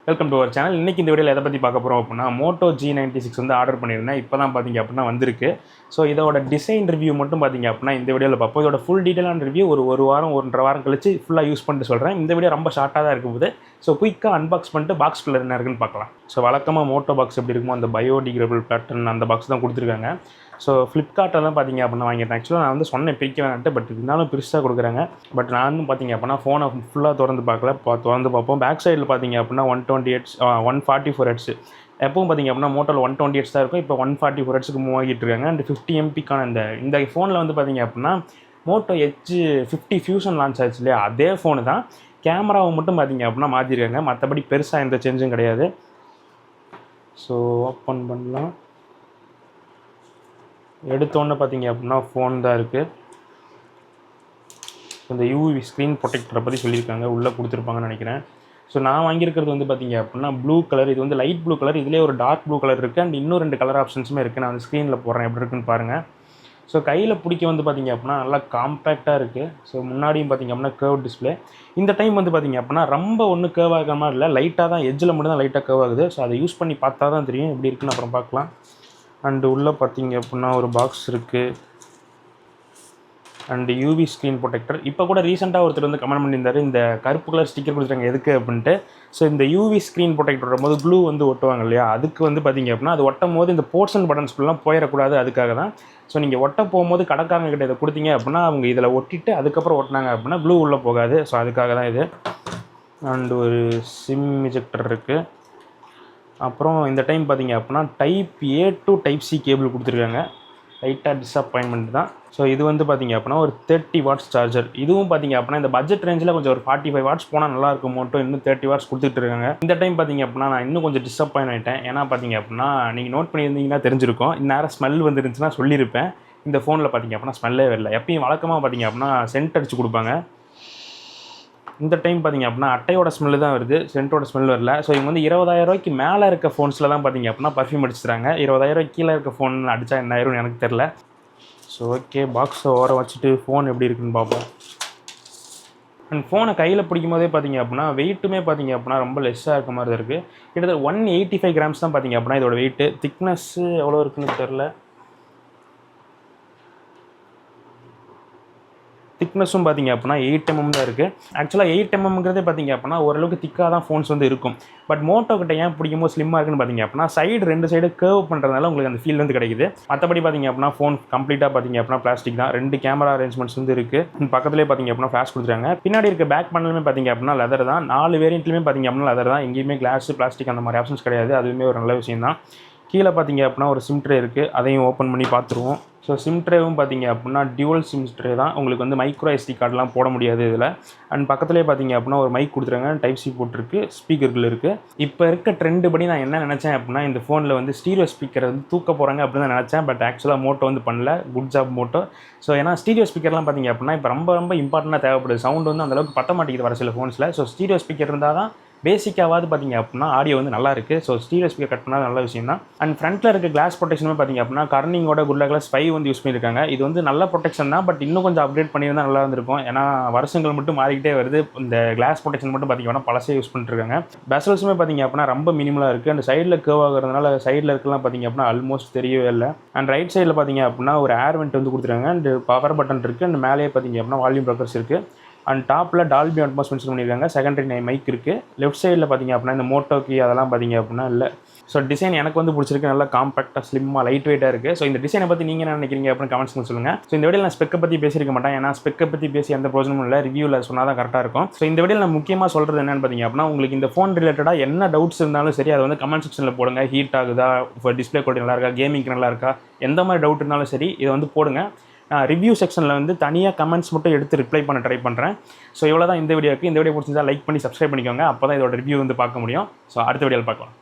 Welcome to our channel. இன்றைக்கி இந்த வீடியோவில் எதை பற்றி பார்க்க போகிறோம் அப்படின்னா, மோட்டோ G96 வந்து ஆர்டர் பண்ணியிருந்தேன். இப்போ தான் பார்த்தீங்க அப்படின்னா வந்திருக்கு. ஸோ இதோட டிசைன் ரிவ்யூ மட்டும் பார்த்தீங்க அப்படின்னா இந்த வீடியோவில் பார்ப்போம். இதோட ஃபுல் டீட்டெயிலான ரிவ்யூ ஒரு வாரம் 1.5 வாரம் கழிச்சு ஃபுல்லாக யூஸ் பண்ணிட்டு சொல்கிறேன். இந்த வீடியோ ரொம்ப ஷார்ட்டாக தான் இருக்கும் போது, ஸோ குயிக்காக அன்பாக்ஸ் பண்ணிட்டு பாக்ஸ்குள்ளே என்ன இருக்குன்னு பார்க்கலாம். ஸோ வழக்கமாக மோட்டோ பாக்ஸ் எப்படி இருக்குமோ அந்த பயோடிகிரேடபிள் பேட்டர்ன் அந்த பாக்ஸ் தான் கொடுத்துருக்காங்க. ஸோ ஃப்ளிப்கார்ட்டில் தான் பார்த்தீங்க அப்படின்னா வாங்கிட்டேன். ஆக்சுவலாக நான் வந்து சொன்னேன் பிரிக்க வேணான்ட்டு, பட் இருந்தாலும் பெருசாக கொடுக்குறாங்க. பட் நான் வந்து பார்த்தீங்க அப்படின்னா ஃபோனை ஃபுல்லாக திறந்து பார்க்கல, திறந்து பார்ப்போம். பேக் சைடில் பார்த்தீங்க அப்படின்னா 128 144 Hz. எப்பவும் பார்த்தீங்க அப்படின்னா மோட்டோவில் 120 Hz தான் இருக்கும். இப்போ 144 Hzக்கு மூவ் ஆகிட்டு இருக்காங்க. அண்ட் 50 MPக்கான இந்த ஃபோனில் வந்து பார்த்தீங்க அப்படின்னா மோட்டோ H50 ஃபியூஷன் லான்ச் ஆச்சு இல்லையா, அதே ஃபோனு தான். கேமராவை மட்டும் பார்த்தீங்க அப்படின்னா மாற்றிருக்காங்க. மற்றபடி பெருசாக எந்த சேஞ்சும் கிடையாது. ஸோ ஓப்பன் பண்ணலாம். எடுத்தோன்னே பார்த்தீங்க அப்படின்னா ஃபோன் தான் இருக்குது. இந்த யூவி ஸ்க்ரீன் ப்ரொடெக்டரை பற்றி சொல்லியிருக்காங்க, உள்ளே கொடுத்துருப்பாங்கன்னு நினைக்கிறேன். ஸோ நான் வாங்கியிருக்கிறது வந்து பார்த்தீங்க அப்படின்னா ப்ளூ கலர். இது வந்து லைட் ப்ளூ கலர், இதிலே ஒரு டார்க் ப்ளூ கலர் இருக்குது. அண்ட் இன்னும் 2 கலர் ஆப்ஷன்ஸுமே இருக்குது. நான் வந்து ஸ்க்ரீனில் போடுறேன் எப்படி இருக்குன்னு பாருங்கள். ஸோ கையில் பிடிக்க வந்து பார்த்தீங்க அப்படின்னா நல்லா காம்பேக்டாக இருக்குது. ஸோ முன்னாடியும் பார்த்தீங்க அப்படின்னா கேர்வ் டிஸ்பிளே. இந்த டைம் வந்து பார்த்தீங்க அப்படின்னா ரொம்ப ஒன்றும் கேர்வ் ஆகிற மாதிரி இல்லை, லைட்டாக தான் எட்ஜில் மட்டும் தான் லைட்டாக கேர்வ் ஆகுது. ஸோ அதை யூஸ் பண்ணி பார்த்தா தான் தெரியும் எப்படி இருக்குன்னு அப்புறம் பார்க்கலாம். அண்டு உள்ளே பார்த்தீங்க அப்படின்னா ஒரு பாக்ஸ் இருக்குது. And UV screen protector. இப்போ கூட ரீசெண்டாக ஒருத்தர் வந்து கமெண்ட் பண்ணியிருந்தார், இந்த கருப்பு கலர் ஸ்டிக்கர் கொடுத்துருக்காங்க எதுக்கு அப்படின்ட்டு. ஸோ இந்த யூவி ஸ்க்ரீன் ப்ரொடெக்டர் வரும்போது க்ளூ வந்து ஒட்டுவாங்க இல்லையா, அதுக்கு வந்து பார்த்தீங்க அப்படின்னா அது ஒட்டும் போது இந்த போர்ட்ஸ் அண்ட் பட்டன்ஸ்குள்ளலாம் போயிடக்கூடாது, அதுக்காக தான். ஸோ நீங்கள் ஒட்ட போகும்போது கடைக்காரங்க கிட்ட இதை கொடுத்தீங்க அப்படின்னா அவங்க இதில் ஒட்டிட்டு அதுக்கப்புறம் ஒட்டினாங்க அப்படின்னா க்ளூ உள்ளே போகாது. ஸோ அதுக்காக தான் இது. அண்டு ஒரு சிம் இஜெக்டர் இருக்குது. அப்புறம் இந்த டைம் பார்த்தீங்க அப்படின்னா type A to type C cable கொடுத்துருக்காங்க. லைட்டாக டிஸப்பாயின்மெண்ட் தான். ஸோ இது வந்து பார்த்தீங்க அப்படின்னா ஒரு 30 வாட்ஸ் சார்ஜர். இதுவும் பார்த்தீங்க அப்படின்னா இந்த பட்ஜெட் ரேஞ்சில் கொஞ்சம் ஒரு 45 வாட்ஸ் போனால் நல்லாயிருக்கும். மட்டும் இன்னும் 30 வாட்ஸ் கொடுத்துட்டு இருக்காங்க. இந்த டைம் பார்த்தீங்க அப்படின்னா நான் இன்னும் கொஞ்சம் டிஸப்பாயின் ஆகிட்டேன். ஏன்னா பார்த்தீங்க அப்படின்னா நீங்கள் நோட் பண்ணியிருந்தீங்கன்னா தெரிஞ்சிருக்கும், இந்நேரம் ஸ்மெல் வந்துருந்துச்சுன்னா சொல்லியிருப்பேன். இந்த ஃபோனில் பார்த்தீங்க அப்படின்னா ஸ்மெல்லே வரல. எப்பயும் வழக்கமாக பார்த்தீங்க அப்படின்னா சென்ட் அடித்து கொடுப்பாங்க. இந்த டைம் பார்த்தீங்க அப்படின்னா அட்டையோட ஸ்மெல்லு தான் வருது, சென்ட்டோட ஸ்மெல் வரல. ஸோ இவங்க வந்து 20,000 ரூபாய்க்கு மேலே இருக்க ஃபோன்ஸில் தான் பார்த்தீங்க அப்படின்னா பர்ஃப்யூம் அடிச்சுறாங்க. 20,000 ரூபாய்க்கு கீழே இருக்க ஃபோன் அடித்தா என்ன ஆயிரும்னு எனக்கு தெரில. ஸோ ஓகே, பாக்ஸை ஓரம் வச்சுட்டு ஃபோன் எப்படி இருக்குன்னு பார்ப்போம். அண்ட் ஃபோனை கையில் பிடிக்கும் போதே பார்த்தீங்க அப்படின்னா வெயிட்டுமே பார்த்தீங்க அப்படின்னா ரொம்ப லெஸ்ஸாக இருக்க மாதிரி தான் இருக்குது. கிட்டத்தட்ட 185 கிராம்ஸ் தான் பார்த்தீங்க அப்படின்னா இதோட வெயிட்டு. திக்னஸ்ஸு எவ்வளோ இருக்குன்னு தெரில. திக்னஸும் பார்த்தீங்க அப்படின்னா 8 mm தான் இருக்குது. ஆக்சுவலாக 8 mmங்கிறதே பார்த்தீங்க அப்படின்னா ஓரளவுக்கு திக்காக தான் ஃபோன்ஸ் வந்து இருக்கும். பட் மோட்டோ கிட்ட ஏன் பிடிக்கும்போது ஸ்லிம்மாக இருக்குன்னு பார்த்தீங்க அப்படின்னா சைடு 2 சைடு கேர்வ் பண்ணுறதுனால உங்களுக்கு அந்த ஃபீல் வந்து கிடைக்குது. மற்றபடி பார்த்தீங்க அப்படின்னா ஃபோன் கம்ப்ளீட்டாக பார்த்தீங்க அப்படின்னா பிளாஸ்டிக் தான். 2 கேமரா அரேஞ்ச்மெண்ட்ஸ் வந்து இருக்குது. பக்கத்துலேயே பார்த்தீங்க அப்படின்னா ஃப்ளாஷ் கொடுத்துருக்காங்க. பின்னாடி இருக்க பேக் பேனலுமே பார்த்தீங்க அப்படின்னா லெதர் தான். 4 வேரியண்ட்லையுமே பார்த்தீங்க அப்படின்னா லெதர் தான். எங்கேயுமே கிளாஸ் பிளாஸ்டிக் அந்த மாதிரி ஆப்ஷன்ஸ் கிடையாது. அதுவுமே ஒரு நல்ல விஷயம் தான். கீழே பார்த்தீங்க அப்படின்னா ஒரு சிம் ட்ரே இருக்குது, அதையும் ஓப்பன் பண்ணி பார்த்துருவோம். ஸோ சிம் ட்ரேவும் பார்த்தீங்க அப்படின்னா டியூவல் சிம் ட்ரே தான். உங்களுக்கு வந்து மைக்ரோ SD கார்டெலாம் போட முடியாது இதில். அண்ட் பக்கத்துலேயே பார்த்தீங்க அப்படின்னா ஒரு மைக் கொடுத்துருங்க, டைப் C போட்டிருக்கு, ஸ்பீக்கர்கள் இருக்குது. இப்போ இருக்க ட்ரெண்டு படி நான் என்ன நினச்சேன் அப்படின்னா இந்த ஃபோனில் வந்து ஸ்டீரியோ ஸ்பீக்கரை வந்து தூக்க போகிறாங்க அப்படின்னு தான் நினச்சேன். பட் ஆக்சுவலாக மோட்டோ வந்து பண்ணல. Good job Moto. ஸோ ஏன்னா ஸ்டீரியோ ஸ்பீக்கர்லாம் பார்த்தீங்க அப்படின்னா இப்போ ரொம்ப இம்பார்ட்டண்ட்டாக தேவைப்படுது. சவுண்ட் வந்து அந்தளவுக்கு பத்த மாட்டேங்குது வர சில ஃபோன்ஸில். ஸோ ஸ்டீரியோ ஸ்பீக்கர் இருந்தால் தான் பேசிக்காவது பார்த்தீங்க அப்படின்னா ஆடியோ வந்து நல்லா இருக்குது. ஸோ ஸ்டீரியோ ஸ்பீக்கர் கட் பண்ணால் நல்ல விஷயம் தான். அண்ட் ஃப்ரண்ட்டில் இருக்க கிளாஸ் ப்ரொடெக்ஷனுமே பார்த்தீங்க அப்படின்னா கர்னிங்கோட Gorilla Glass 5 வந்து யூஸ் பண்ணியிருக்காங்க. இது வந்து நல்ல ப்ரொடெக்ஷன் தான். பட் இன்னும் கொஞ்சம் அப்டேட் பண்ணியிருந்தால் நல்லா இருந்திருக்கும். ஏன்னா வருஷங்கள் மட்டும் மாறிக்கிட்டே வருது. இந்த கிளாஸ் ப்ரொடெக்ஷன் மட்டும் பார்த்தீங்க அப்படின்னா பழசே யூஸ் பண்ணிட்டுருக்காங்க. பெசல்ஸுமே பார்த்தீங்க அப்படின்னா ரொம்ப மினிமலாக இருக்குது. அண்ட் சைடில் கேர்வ் ஆகிறதுனால சைடில் இருக்கலாம் பார்த்தீங்க அப்படின்னா ஆல்மோஸ்ட் தெரியவே இல்லை. அண்ட் ரைட் சைடில் பார்த்தீங்க அப்படின்னா ஒரு ஏர் வெண்ட் வந்து கொடுத்துருக்காங்க. அண்ட் பவர் பட்டன் இருக்குது. அண்ட் மேலேயே பார்த்தீங்க அப்படின்னா வால்யூம் ப்ரோக்கர்ஸ் இருக்குது. அண்ட் டாப்பில் டால்பி அட்மாஸ் மென்ஷன் பண்ணியிருக்காங்க. செகண்டரி மைக் இருக்குது. லெஃப்ட் சைடில் பார்த்தீங்க அப்படின்னா இந்த மோட்டோ கீ அதெல்லாம் பார்த்தீங்க அப்படின்னா இல்லை. ஸோ டிசைன் எனக்கு வந்து பிடிச்சிருக்கு. நல்லா காம்பேக்டாக ஸ்லிம்மாக லைட் வெயிட்டாக இருக்குது. ஸோ இந்த டிசைனை பற்றி நீங்கள் என்ன நினைக்கிறீங்க அப்படின்னு கமெண்ட்ஸ் சொல்லுங்கள். ஸோ இந்த வீடியோவில் நான் ஸ்பெக்கை பற்றி பேசியிருக்க மாட்டேன். ஏன்னா ஸ்பெக்கை பற்றி பேசி எந்த ப்ரோஜனமும் இல்லை. ரிவ்யூவில் சொன்னால் தான் கரெக்டாக இருக்கும். ஸோ இந்த வீடியோவில் நான் முக்கியமாக சொல்கிறது என்னென்னு பார்த்தீங்க அப்படின்னா உங்களுக்கு இந்த ஃபோன் ரிலேட்டடாக என்ன டவுட்ஸ் இருந்தாலும் சரி அதை வந்து கமெண்ட் செக்ஷனில் போடுங்க. ஹீட் ஆகுதா, டிஸ்பிளே குவாலிட்டி நல்லா இருக்கா, கேமிங்க்கு நல்லா இருக்கா, எந்த மாதிரி டவுட் இருந்தாலும் சரி இதை வந்து போடுங்க. ரிவ்யூ செக்ஷனில் வந்து தனியாக கமெண்ட்ஸ் மட்டும் எடுத்து ரிப்ளை பண்ண ட்ரை பண்ணுறேன். ஸோ இவ்வளோ தான் இந்த வீடியோக்கு. இந்த வீடியோ பிடிச்சிருந்தா லைக் பண்ணி சப்ஸ்கிரைப் பண்ணிக்கோங்க. அப்போ தான் இதோட ரிவ்யூ வந்து பார்க்க முடியும். ஸோ அடுத்த வீடியோவில் பார்க்கலாம்.